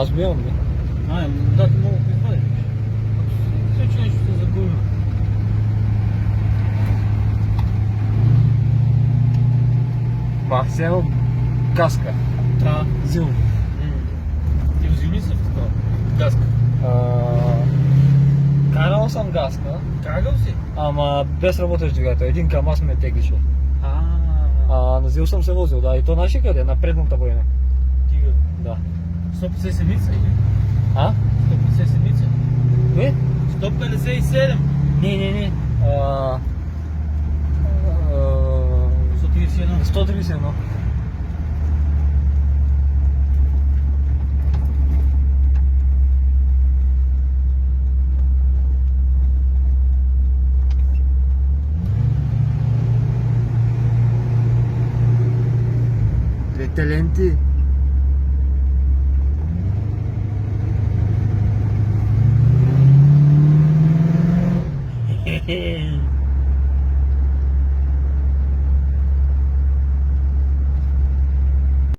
Аз бивам, бе. Да, ти мога да извадиш. Все, че нещо се загубим. Ма, все едно каска. Да. Зил. Ти взими се в такова. Гаска. Карал съм гаска, Кагал си? ама без работещ двигател. Един КамАЗ ме теглише. На Зил съм се возил, да. И то наши къде? На предната война. Тига. Да. 150 седмица или? А? 150 седмица? Не? 157. Не. 131. 131. Двете ленти.